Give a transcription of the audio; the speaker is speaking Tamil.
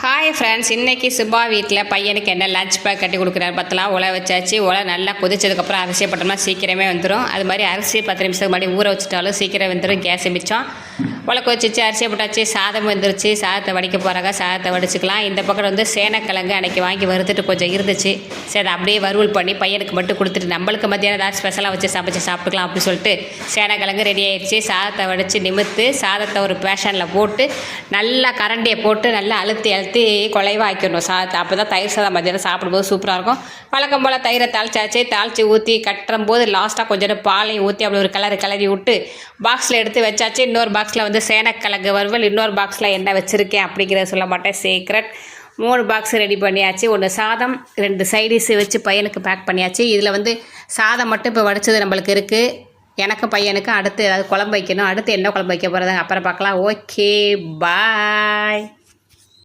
ஹாய் ஃப்ரெண்ட்ஸ், இன்றைக்கி சுபா வீட்டில் பையனுக்கு என்ன லஞ்ச் பேக் கட்டி கொடுக்குறாரு பார்த்தலாம். உலை வச்சாச்சு. உலை நல்லா கொதிச்சதுக்கப்புறம் அரிசியை போட்டோம்னா சீக்கிரமே வந்துடும். அது மாதிரி அரிசி 10 நிமிஷத்துக்கு முன்னாடி ஊற வச்சுட்டாலும் சீக்கிரம் வந்துடும். கேஸை மிச்சம். உலை கொதிச்சிச்சு, அரிசியை போட்டாச்சு. சாதம் வந்துருச்சு. சாதத்தை வடிக்க போகிறாங்க. சாதத்தை வடிச்சிக்கலாம். இந்த பக்கம் வந்து சேனக்கிழங்கு அன்றைக்கி வாங்கி வறுத்துட்டு கொஞ்சம் இருந்துச்சு. சரி, அதை அப்படியே வறுவல் பண்ணி பையனுக்கு மட்டும் கொடுத்துட்டு நம்மளுக்கு மத்தியானம் ஏதாவது ஸ்பெஷலாக வச்சு சமைச்சு சாப்பிட்டுக்கலாம் அப்படின்னு சொல்லிட்டு சேனக்கிழங்கு ரெடி ஆகிடுச்சு. சாதத்தை வடித்து நிமித்து சாதத்தை ஒரு பேஷனில் போட்டு நல்லா கரண்டியை போட்டு நல்லா அழுத்தி குலைவாக்கிடணும் சாதத்தை. அப்போ தான் தயிர் சாதம் மத்தியானம் சாப்பிடும்போது சூப்பராக இருக்கும். வழக்கம் போல் தயிரை தாளிச்சி ஊற்றி கட்டுறும் போது லாஸ்ட்டாக கொஞ்சம் பாலையும் ஊற்றி அப்படி ஒரு கிளறி விட்டு பாக்ஸில் எடுத்து வச்சாச்சு. இன்னொரு பாக்ஸில் வந்து சேனக்கிழங்கு வறுவல், இன்னொரு பாக்ஸில் என்ன வச்சுருக்கேன் அப்படிங்கிறத சொல்ல மாட்டேன், சீக்ரெட். 3 பாக்ஸ் ரெடி பண்ணியாச்சு. 1 சாதம், 2 சைடிஸ் வச்சு பையனுக்கு பேக் பண்ணியாச்சு. இதில் வந்து சாதம் மட்டும் இப்போ வடித்தது நம்மளுக்கு இருக்குது. எனக்கு பையனுக்கு அடுத்து ஏதாவது குழம்பு வைக்கணும். அடுத்து என்ன குழம்பு வைக்க போகிறதாங்க அப்புறம் பார்க்கலாம். ஓகே, பாய்.